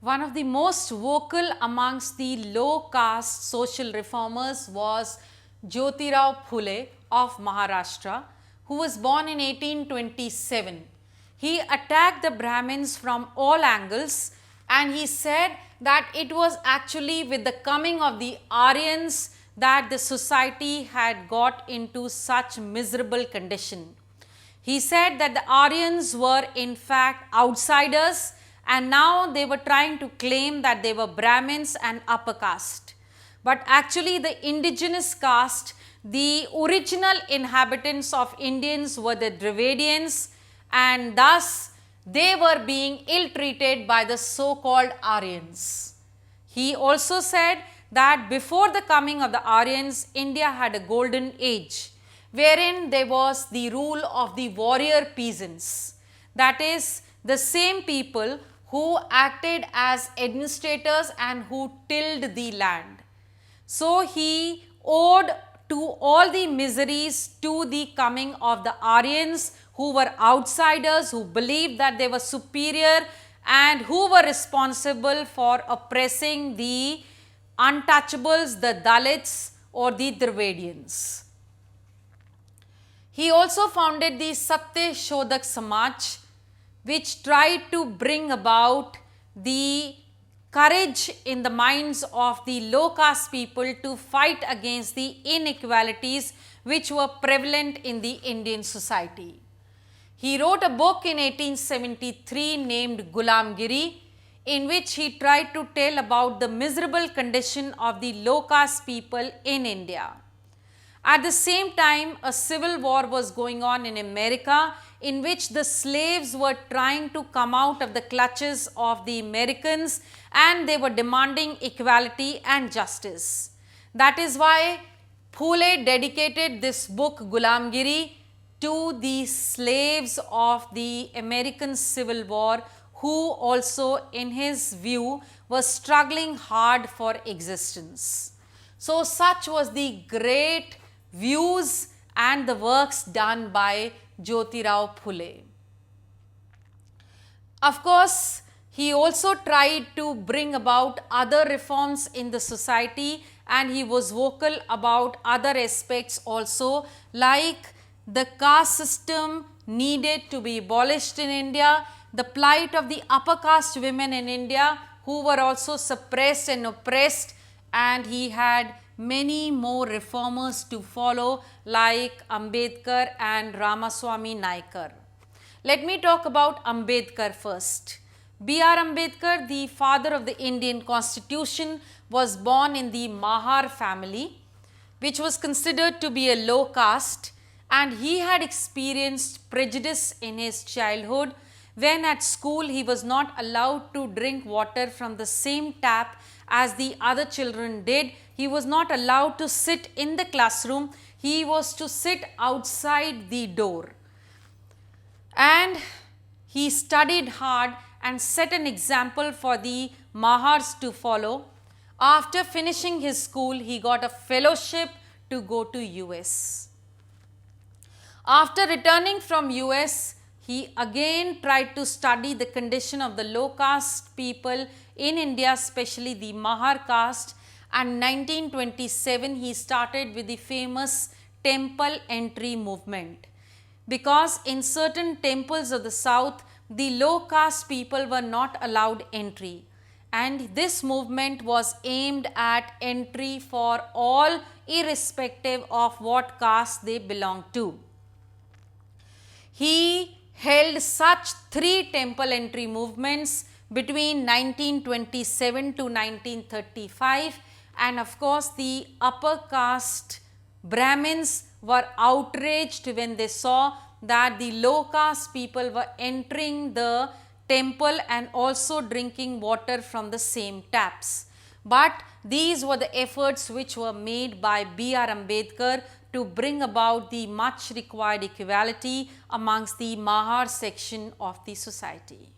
One of the most vocal amongst the low caste social reformers was Jyotirao Phule of Maharashtra, who was born in 1827. He attacked the Brahmins from all angles, and he said that it was actually with the coming of the Aryans that the society had got into such miserable condition. He said that the Aryans were in fact outsiders, and now they were trying to claim that they were Brahmins and upper caste. But actually the indigenous caste, the original inhabitants of Indians were the Dravidians, and thus they were being ill-treated by the so-called Aryans. He also said that before the coming of the Aryans, India had a golden age, wherein there was the rule of the warrior peasants, that is, the same people who acted as administrators and who tilled the land. So he owed to all the miseries to the coming of the Aryans, who were outsiders, who believed that they were superior and who were responsible for oppressing the untouchables, the Dalits or the Dravidians. He also founded the Satya Shodhak Samaj, which tried to bring about the courage in the minds of the low caste people to fight against the inequalities which were prevalent in the Indian society. He wrote a book in 1873 named Gulamgiri, in which he tried to tell about the miserable condition of the low caste people in India. At the same time, a civil war was going on in America, in which the slaves were trying to come out of the clutches of the Americans, and they were demanding equality and justice. That is why Phule dedicated this book Gulamgiri to the slaves of the American Civil War, who also in his view were struggling hard for existence. So such was the great views and the works done by Jyotirao Phule. Of course, he also tried to bring about other reforms in the society, and he was vocal about other aspects also, like the caste system needed to be abolished in India, the plight of the upper caste women in India who were also suppressed and oppressed, and he had many more reformers to follow like Ambedkar and Ramaswamy Naikar. Let me talk about Ambedkar first. B.R. Ambedkar, the father of the Indian Constitution, was born in the Mahar family, which was considered to be a low caste, and he had experienced prejudice in his childhood when at school he was not allowed to drink water from the same tap as the other children did. He was not allowed to sit in the classroom, he was to sit outside the door. And he studied hard and set an example for the Mahars to follow. After finishing his school, he got a fellowship to go to US. After returning from US, he again tried to study the condition of the low caste people in India, especially the Mahar caste, and in 1927 he started with the famous temple entry movement, because in certain temples of the south the low caste people were not allowed entry, and this movement was aimed at entry for all irrespective of what caste they belonged to. He held such 3 temple entry movements between 1927 to 1935, and of course the upper caste Brahmins were outraged when they saw that the low caste people were entering the temple and also drinking water from the same taps. But these were the efforts which were made by B.R. Ambedkar to bring about the much required equality amongst the Mahar section of the society.